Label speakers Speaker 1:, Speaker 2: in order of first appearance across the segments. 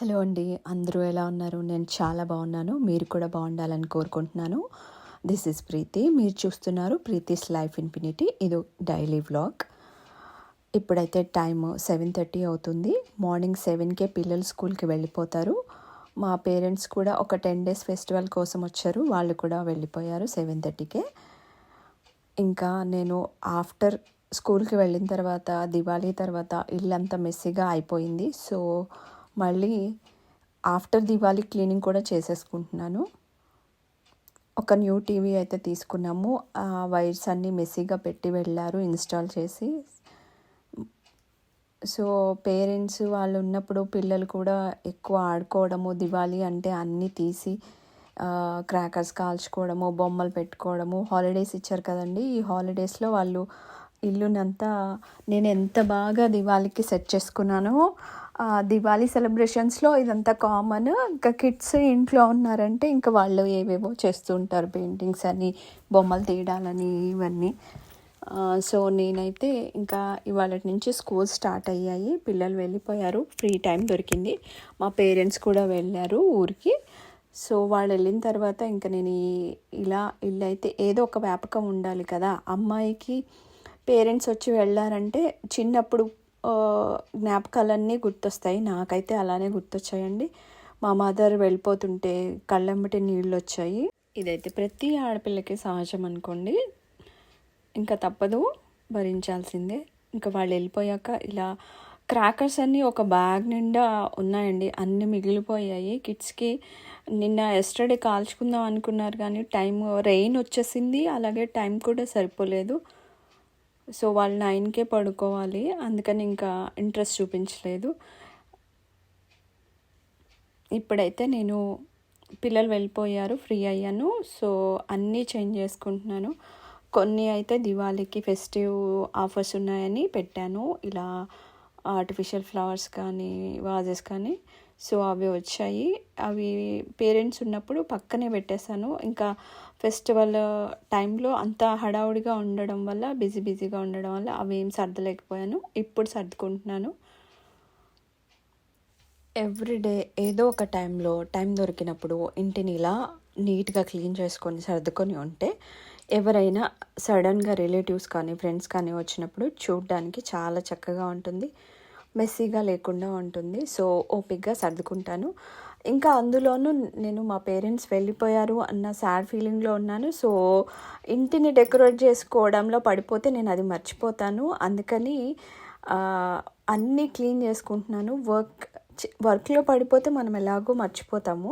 Speaker 1: Hello అండి. అందరూ ఎలా ఉన్నారు? నేను చాలా బాగున్నాను. మీరు కూడా బాగుండాలని కోరుకుంటున్నాను. దిస్ ఈజ్ ప్రీతి. మీరు చూస్తున్నారు ప్రీతిస్ లైఫ్ ఇన్ఫినిటీ. ఇది డైలీ వ్లాగ్. ఇప్పుడైతే టైము 7:30 అవుతుంది. మార్నింగ్ 7కే పిల్లలు స్కూల్కి వెళ్ళిపోతారు. మా పేరెంట్స్ కూడా ఒక 10 days ఫెస్టివల్ కోసం వచ్చారు. వాళ్ళు కూడా వెళ్ళిపోయారు 7:30కే. ఇంకా నేను ఆఫ్టర్ స్కూల్కి వెళ్ళిన తర్వాత దివాళీ తర్వాత ఇల్లంతా మెస్సీగా అయిపోయింది. సో మళ్ళీ ఆఫ్టర్ దివాళీ క్లీనింగ్ కూడా చేసేసుకుంటున్నాను. ఒక న్యూ టీవీ అయితే తీసుకున్నాము. వైర్స్ అన్నీ మెస్సీగా పెట్టి వెళ్ళారు ఇన్స్టాల్ చేసి. సో పేరెంట్స్ వాళ్ళు ఉన్నప్పుడు పిల్లలు కూడా ఎక్కువ ఆడుకోవడము, దివాళీ అంటే అన్నీ తీసి క్రాకర్స్ కాల్చుకోవడము, బొమ్మలు పెట్టుకోవడము. హాలిడేస్ ఇచ్చారు కదండి. ఈ హాలిడేస్లో వాళ్ళు ఇల్లునంతా నేను ఎంత బాగా దివాళీకి సెట్ చేసుకున్నానో. దివాళీ సెలబ్రేషన్స్లో ఇదంతా కామన్. ఇంకా కిడ్స్ ఇంట్లో ఉన్నారంటే ఇంకా వాళ్ళు ఏవేవో చేస్తూ ఉంటారు, పెయింటింగ్స్ అని, బొమ్మలు తీయడాలని, ఇవన్నీ. సో నేనైతే ఇంకా ఇవాళ నుంచి స్కూల్ స్టార్ట్ అయ్యాయి. పిల్లలు వెళ్ళిపోయారు, ఫ్రీ టైం దొరికింది. మా పేరెంట్స్ కూడా వెళ్ళారు ఊరికి. సో వాళ్ళు వెళ్ళిన తర్వాత ఇంకా నేను ఇలా ఇల్లు అయితే ఏదో ఒక వ్యాపకం ఉండాలి కదా. అమ్మాయికి పేరెంట్స్ వచ్చి వెళ్ళారంటే చిన్నప్పుడు జ్ఞాపకాలన్నీ గుర్తొస్తాయి. నాకైతే అలానే గుర్తొచ్చాయండి. మా మదర్ వెళ్ళిపోతుంటే కళ్ళెమ్మటి నీళ్ళు వచ్చాయి. ఇదైతే ప్రతి ఆడపిల్లకి సహజం అనుకోండి, ఇంకా తప్పదు, భరించాల్సిందే. ఇంకా వాళ్ళు వెళ్ళిపోయాక ఇలా క్రాకర్స్ అన్నీ ఒక బ్యాగ్ నిండా ఉన్నాయండి. అన్నీ మిగిలిపోయాయి కిడ్స్కి. నిన్న ఎస్టర్డే కాల్చుకుందాం అనుకున్నారు కానీ రెయిన్ వచ్చేసింది, అలాగే టైం కూడా సరిపోలేదు. సో వాళ్ళు 9కే పడుకోవాలి, అందుకని ఇంకా ఇంట్రెస్ట్ చూపించలేదు. ఇప్పుడైతే నేను పిల్లలు వెళ్ళిపోయారు, ఫ్రీ అయ్యాను. సో అన్నీ చేంజ్ చేసుకుంటున్నాను. కొన్ని అయితే దివాళీకి ఫెస్టివ్ ఆఫర్స్ ఉన్నాయని పెట్టాను, ఇలా ఆర్టిఫిషియల్ ఫ్లవర్స్ కానీ వాజెస్ కానీ. సో అవి వచ్చాయి. అవి పేరెంట్స్ ఉన్నప్పుడు పక్కనే పెట్టేశాను. ఇంకా ఫెస్టివల్ టైంలో అంతా హడావుడిగా ఉండడం వల్ల, బిజీగా ఉండడం వల్ల అవి ఏం సర్దలేకపోయాను. ఇప్పుడు సర్దుకుంటున్నాను. ఎవ్రీడే ఏదో ఒక టైం దొరికినప్పుడు ఇంటిని ఇలా నీట్గా క్లీన్ చేసుకొని సర్దుకొని ఉంటే ఎవరైనా సడన్గా రిలేటివ్స్ కానీ ఫ్రెండ్స్ కానీ వచ్చినప్పుడు చూడడానికి చాలా చక్కగా ఉంటుంది, మెస్సీగా లేకుండా ఉంటుంది. సో ఓపిక్గా సర్దుకుంటాను. ఇంకా అందులోనూ నేను మా పేరెంట్స్ వెళ్ళిపోయారు అన్న సాడ్ ఫీలింగ్లో ఉన్నాను. సో ఇంటిని డెకరేట్ చేసుకోవడంలో పడిపోతే నేను అది మర్చిపోతాను. అందుకని అన్నీ క్లీన్ చేసుకుంటున్నాను. వర్క్లో పడిపోతే మనం ఎలాగో మర్చిపోతాము.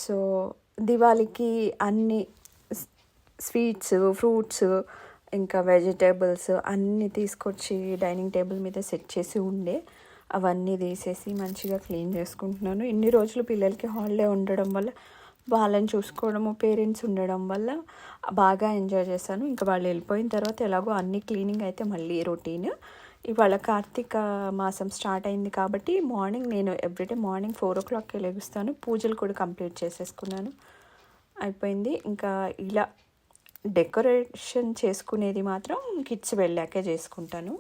Speaker 1: సో దివాళీకి అన్ని స్వీట్స్, ఫ్రూట్స్, ఇంకా వెజిటేబుల్స్ అన్నీ తీసుకొచ్చి డైనింగ్ టేబుల్ మీద సెట్ చేసి ఉండే అవన్నీ తీసేసి మంచిగా క్లీన్ చేసుకుంటున్నాను. ఇన్ని రోజులు పిల్లలకి హాలిడే ఉండడం వల్ల, వాళ్ళని చూసుకోవడము, పేరెంట్స్ ఉండడం వల్ల బాగా ఎంజాయ్ చేశాను. ఇంకా వాళ్ళు వెళ్ళిపోయిన తర్వాత ఎలాగో అన్ని క్లీనింగ్ అయితే మళ్ళీ రొటీన్. ఇవాళ కార్తీక మాసం స్టార్ట్ అయింది కాబట్టి నేను ఎవ్రీడే మార్నింగ్ 4 o'clockకే లెగుస్తాను. పూజలు కూడా కంప్లీట్ చేసేసుకున్నాను, అయిపోయింది. ఇంకా ఇలా డెకరేషన్ చేసుకునేది మాత్రం కిడ్స్ వెళ్ళాకే చేసుకుంటాను.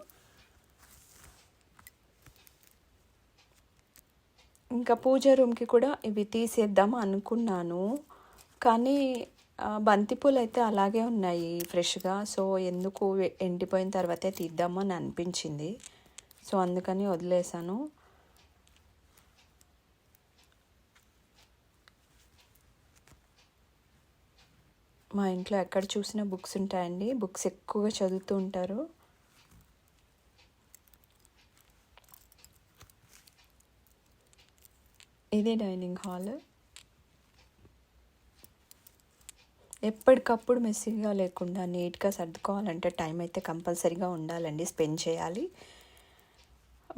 Speaker 1: ఇంకా పూజ రూమ్కి కూడా ఇవి తీసేద్దాం అనుకున్నాను, కానీ బంతిపూలు అయితే అలాగే ఉన్నాయి ఫ్రెష్గా. సో ఎందుకు ఎండిపోయిన తర్వాతే తీద్దామని అనిపించింది. సో అందుకని వదిలేసాను. మా ఇంట్లో ఎక్కడ చూసినా బుక్స్ ఉంటాయండి. బుక్స్ ఎక్కువగా చదువుతూ ఉంటారు. ఇదే డైనింగ్ హాల్. ఎప్పటికప్పుడు మెస్సీగా లేకుండా నీట్గా సర్దుకోవాలంటే టైం అయితే కంపల్సరీగా ఉండాలండి, స్పెండ్ చేయాలి.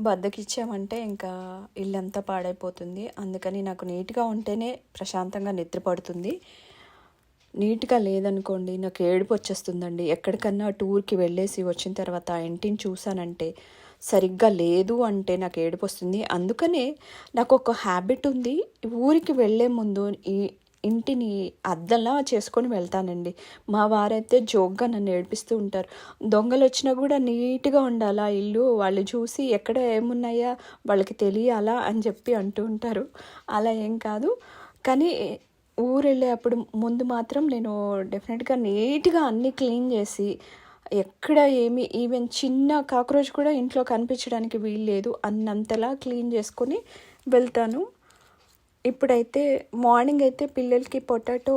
Speaker 1: బద్దకిచ్చామంటే ఇంకా ఇల్లంతా పాడైపోతుంది. అందుకని నాకు నీట్గా ఉంటేనే ప్రశాంతంగా నిద్ర పడుతుంది. నీట్గా లేదనుకోండి నాకు ఏడుపు వచ్చేస్తుందండి. ఎక్కడికన్నా టూర్కి వెళ్ళేసి వచ్చిన తర్వాత ఆ ఇంటిని చూసానంటే, సరిగ్గా లేదు అంటే నాకు ఏడుపు వస్తుంది. అందుకనే నాకు ఒక హ్యాబిట్ ఉంది, ఊరికి వెళ్ళే ముందు ఇంటిని అద్దంలా చేసుకొని వెళ్తానండి. మా వారైతే జోక్గా నన్ను ఏడిపిస్తూ ఉంటారు. దొంగలు వచ్చినా కూడా నీట్గా ఉండాలా ఇల్లు, వాళ్ళు చూసి ఎక్కడ ఏమున్నాయా వాళ్ళకి తెలియాలా అని చెప్పి అంటూ ఉంటారు. అలా ఏం కాదు, కానీ ఊరు వెళ్ళే అప్పుడు ముందు మాత్రం నేను డెఫినెట్గా నీట్గా అన్నీ క్లీన్ చేసి, ఎక్కడ ఏమి ఈవెన్ చిన్న కాక్రోచ్ కూడా ఇంట్లో కనిపించడానికి వీల్లేదు అన్నంతలా క్లీన్ చేసుకొని వెళ్తాను. ఇప్పుడైతే మార్నింగ్ అయితే పిల్లలకి పొటాటో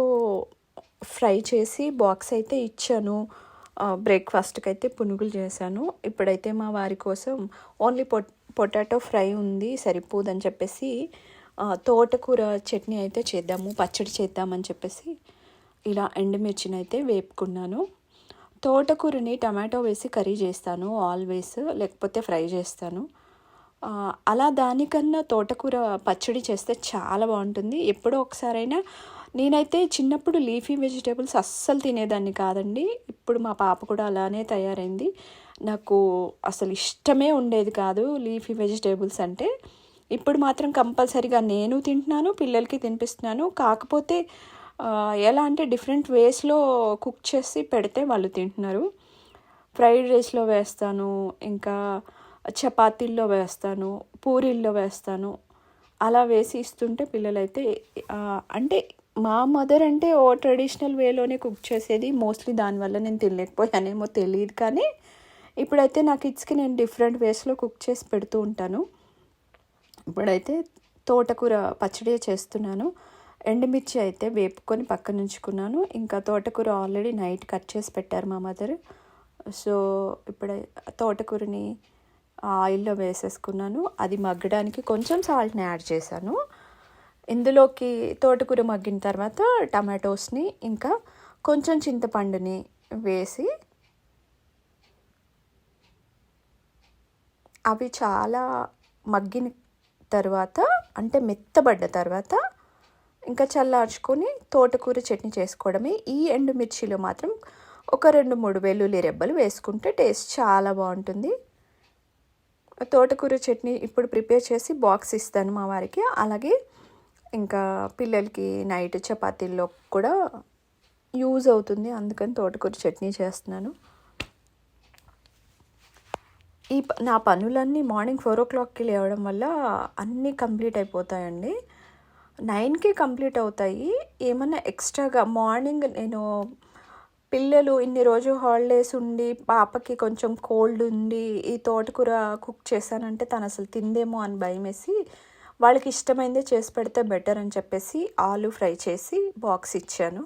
Speaker 1: ఫ్రై చేసి బాక్స్ అయితే ఇచ్చాను. బ్రేక్ఫాస్ట్కి అయితే పునుగులు చేశాను. ఇప్పుడైతే మా వారి కోసం ఓన్లీ పొటాటో ఫ్రై ఉంది, సరిపోదని చెప్పేసి తోటకూర చట్నీ అయితే చేద్దాము, పచ్చడి చేద్దామని చెప్పేసి ఇలా ఎండుమిర్చిని అయితే వేపుకున్నాను. తోటకూరని టమాటో వేసి కర్రీ చేస్తాను ఆల్వేస్, లేకపోతే ఫ్రై చేస్తాను. అలా దానికన్నా తోటకూర పచ్చడి చేస్తే చాలా బాగుంటుంది. ఎప్పుడో ఒకసారైనా, నేనైతే చిన్నప్పుడు లీఫీ వెజిటేబుల్స్ అస్సలు తినేదాన్ని కాదండి. ఇప్పుడు మా పాప కూడా అలానే తయారైంది. నాకు అసలు ఇష్టమే ఉండేది కాదు లీఫీ వెజిటేబుల్స్ అంటే. ఇప్పుడు మాత్రం కంపల్సరీగా నేను తింటున్నాను, పిల్లలకి తినిపిస్తున్నాను. కాకపోతే ఎలా అంటే డిఫరెంట్ వేస్లో కుక్ చేసి పెడితే వాళ్ళు తింటున్నారు. ఫ్రైడ్ రైస్లో వేస్తాను, ఇంకా చపాతీల్లో వేస్తాను, పూరీల్లో వేస్తాను. అలా వేసి ఇస్తుంటే పిల్లలైతే అంటే మా మదర్ అంటే ఓ ట్రెడిషనల్ వేలోనే కుక్ చేసేది. మోస్ట్లీ దానివల్ల నేను తినలేకపోయానేమో తెలియదు, కానీ ఇప్పుడైతే నా కిడ్స్కి నేను డిఫరెంట్ వేస్లో కుక్ చేసి పెడుతూ ఉంటాను. ఇప్పుడైతే తోటకూర పచ్చడి చేస్తున్నాను. ఎండుమిర్చి అయితే వేపుకొని పక్కన ఉంచుకున్నాను. ఇంకా తోటకూర ఆల్రెడీ నైట్ కట్ చేసి పెట్టారు మా మదర్. సో ఇప్పుడు తోటకూరని ఆయిల్లో వేసేసుకున్నాను. అది మగ్గడానికి కొంచెం సాల్ట్ని యాడ్ చేశాను. ఇందులోకి తోటకూర మగ్గిన తర్వాత టమాటోస్ని ఇంకా కొంచెం చింతపండుని వేసి అవి చాలా మగ్గిన తర్వాత, అంటే మెత్తబడ్డ తర్వాత ఇంకా చల్లార్చుకొని తోటకూర చట్నీ చేసుకోవడమే. ఈ ఎండుమిర్చిలో మాత్రం ఒక 2-3 వెల్లుల్లి రెబ్బలు వేసుకుంటే టేస్ట్ చాలా బాగుంటుంది. తోటకూర చట్నీ ఇప్పుడు ప్రిపేర్ చేసి బాక్స్ ఇస్తాను మా వారికి. అలాగే ఇంకా పిల్లలకి నైట్ చపాతీల్లో కూడా యూజ్ అవుతుంది, అందుకని తోటకూర చట్నీ చేస్తున్నాను. నా పనులన్నీ మార్నింగ్ 4 o'clockకి లేవడం వల్ల అన్నీ కంప్లీట్ అయిపోతాయండి. 9కి కంప్లీట్ అవుతాయి. ఏమన్నా ఎక్స్ట్రాగా మార్నింగ్ నేను పిల్లలు ఇన్ని రోజు హాలిడేస్ ఉండి పాపకి కొంచెం కోల్డ్ ఉండి ఈ తోటకూర కుక్ చేశానంటే తను అసలు తిందేమో అని భయమేసి, వాళ్ళకి ఇష్టమైందే చేసి పెడితే బెటర్ అని చెప్పేసి ఆలు ఫ్రై చేసి బాక్స్ ఇచ్చాను.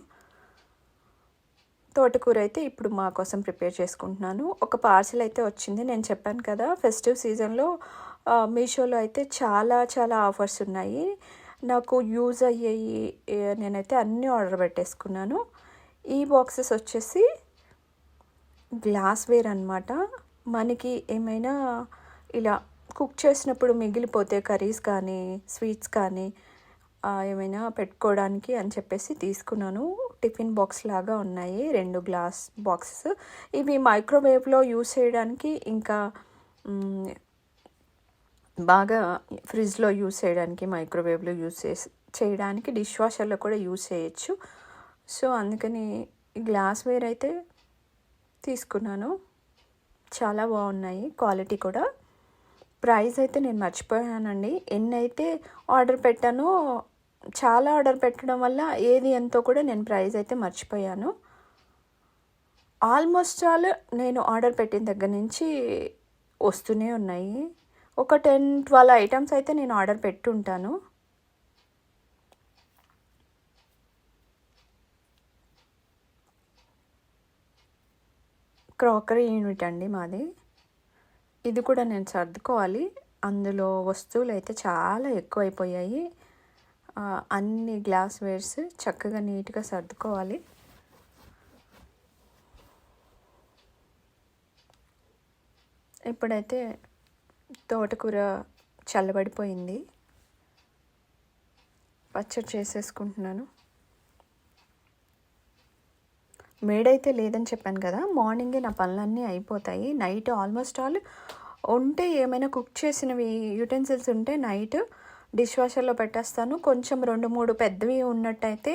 Speaker 1: తోటకూర అయితే ఇప్పుడు మా కోసం ప్రిపేర్ చేసుకుంటున్నాను. ఒక పార్సిల్ అయితే వచ్చింది. నేను చెప్పాను కదా ఫెస్టివ్ సీజన్లో మీషోలో అయితే చాలా చాలా ఆఫర్స్ ఉన్నాయి, నాకు యూజ్ అయ్యాయి. నేనైతే అన్నీ ఆర్డర్ పెట్టేసుకున్నాను. ఈ బాక్సెస్ వచ్చేసి గ్లాస్వేర్ అనమాట. మనకి ఏమైనా ఇలా కుక్ చేసినప్పుడు మిగిలిపోతే కర్రీస్ కానీ స్వీట్స్ కానీ ఏమైనా పెట్టుకోవడానికి అని చెప్పేసి తీసుకున్నాను. టిఫిన్ బాక్స్ లాగా ఉన్నాయి 2 గ్లాస్ బాక్సెస్. ఇవి మైక్రోవేవ్లో యూస్ చేయడానికి, ఇంకా బాగా ఫ్రిడ్జ్లో యూస్ చేయడానికి, మైక్రోవేవ్లో యూస్ చేయడానికి, డిష్ వాషర్లో కూడా యూస్ చేయొచ్చు. సో అందుకని గ్లాస్వేర్ అయితే తీసుకున్నాను. చాలా బాగున్నాయి, క్వాలిటీ కూడా. ప్రైస్ అయితే నేను మర్చిపోయానండి. ఎన్నైతే ఆర్డర్ పెట్టానో, చాలా ఆర్డర్ పెట్టడం వల్ల ఏది ఎంతో కూడా నేను ప్రైస్ అయితే మర్చిపోయాను. ఆల్మోస్ట్ ఆల్ నేను ఆర్డర్ పెట్టిన దగ్గర నుంచి వస్తూనే ఉన్నాయి. ఒక 10-12 ఐటమ్స్ అయితే నేను ఆర్డర్ పెట్టుంటాను. క్రాకరీ యూనిట్ అండి మాది. ఇది కూడా నేను సర్దుకోవాలి. అందులో వస్తువులు అయితే చాలా ఎక్కువైపోయాయి. అన్ని గ్లాస్వేర్స్ చక్కగా నీట్గా సర్దుకోవాలి. ఇప్పుడైతే తోటకూర చల్లబడిపోయింది, పచ్చడి చేసేసుకుంటున్నాను. మేడైతే లేదని చెప్పాను కదా, మార్నింగే నా పనులన్నీ అయిపోతాయి. నైట్ ఆల్మోస్ట్ ఆల్ ఉంటే, ఏమైనా కుక్ చేసినవి యూటెన్సిల్స్ ఉంటే నైట్ డిష్ వాషర్లో పెట్టేస్తాను. కొంచెం 2-3 పెద్దవి ఉన్నట్టయితే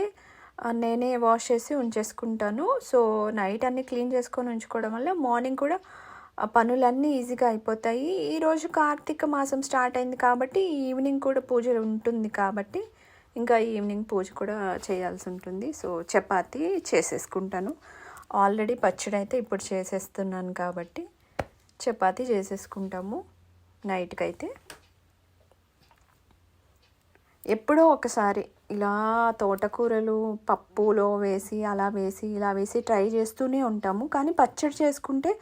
Speaker 1: నేనే వాష్ చేసి ఉంచేసుకుంటాను. సో నైట్ అన్నీ క్లీన్ చేసుకొని ఉంచుకోవడం వల్ల మార్నింగ్ కూడా పనులన్నీ ఈజీగా అయిపోతాయి. ఈరోజు కార్తీక మాసం స్టార్ట్ అయింది కాబట్టి ఈవినింగ్ కూడా పూజ ఉంటుంది కాబట్టి ఇంకా ఈవినింగ్ పూజ కూడా చేయాల్సి ఉంటుంది. సో చపాతీ చేసేసుకుంటాను. ఆల్రెడీ పచ్చడి అయితే ఇప్పుడు చేసేస్తున్నాను కాబట్టి చపాతీ చేసేసుకుంటాము నైట్కి అయితే. ఎప్పుడో ఒకసారి ఇలా తోటకూరలు పప్పులో వేసి అలా వేసి ఇలా వేసి ట్రై చేస్తూనే ఉంటాము. కానీ పచ్చడి చేసుకుంటే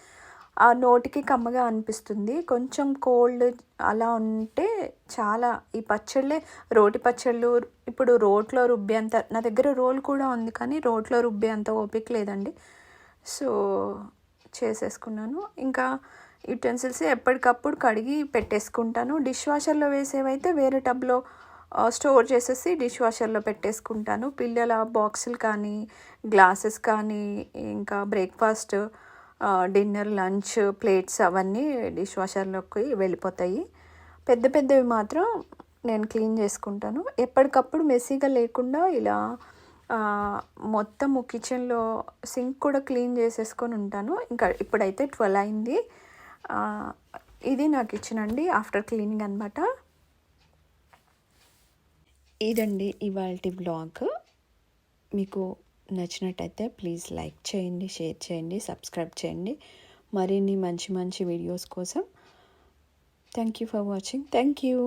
Speaker 1: ఆ నోటికి కమ్మగా అనిపిస్తుంది. కొంచెం కోల్డ్ అలా ఉంటే చాలా ఈ పచ్చళ్ళే రోటి పచ్చళ్ళు ఇప్పుడు రోట్లో రుబ్బేంత నా దగ్గర రోల్ కూడా ఉంది కానీ రోట్లో రుబ్బేంత ఓపిక లేదండి. సో చేసేసుకున్నాను. ఇంకా యుటెన్సిల్స్ ఎప్పటికప్పుడు కడిగి పెట్టేసుకుంటాను. డిష్ వాషర్లో వేసేవైతే వేరే టబ్లో స్టోర్ చేసేసి డిష్ వాషర్లో పెట్టేసుకుంటాను. పిల్లల బాక్సులు కానీ గ్లాసెస్ కానీ ఇంకా బ్రేక్ఫాస్ట్ డిన్నర్ లంచ్ ప్లేట్స్ అవన్నీ డిష్ వాషర్లోకి వెళ్ళిపోతాయి. పెద్ద పెద్దవి మాత్రం నేను క్లీన్ చేసుకుంటాను. ఎప్పటికప్పుడు మెస్సీగా లేకుండా ఇలా మొత్తము కిచెన్లో సింక్ కూడా క్లీన్ చేసేసుకొని ఉంటాను. ఇంకా ఇప్పుడైతే 12 అయింది. ఇది నా కిచెన్ అండి ఆఫ్టర్ క్లీనింగ్ అనమాట. ఇదండి ఇవాల్టి వ్లాగ్. మీకు నచ్చినట్టయితే ప్లీజ్ లైక్ చేయండి, షేర్ చేయండి, సబ్స్క్రైబ్ చేయండి. మరిన్ని మంచి మంచి వీడియోస్ కోసం thank you for watching. Thank you.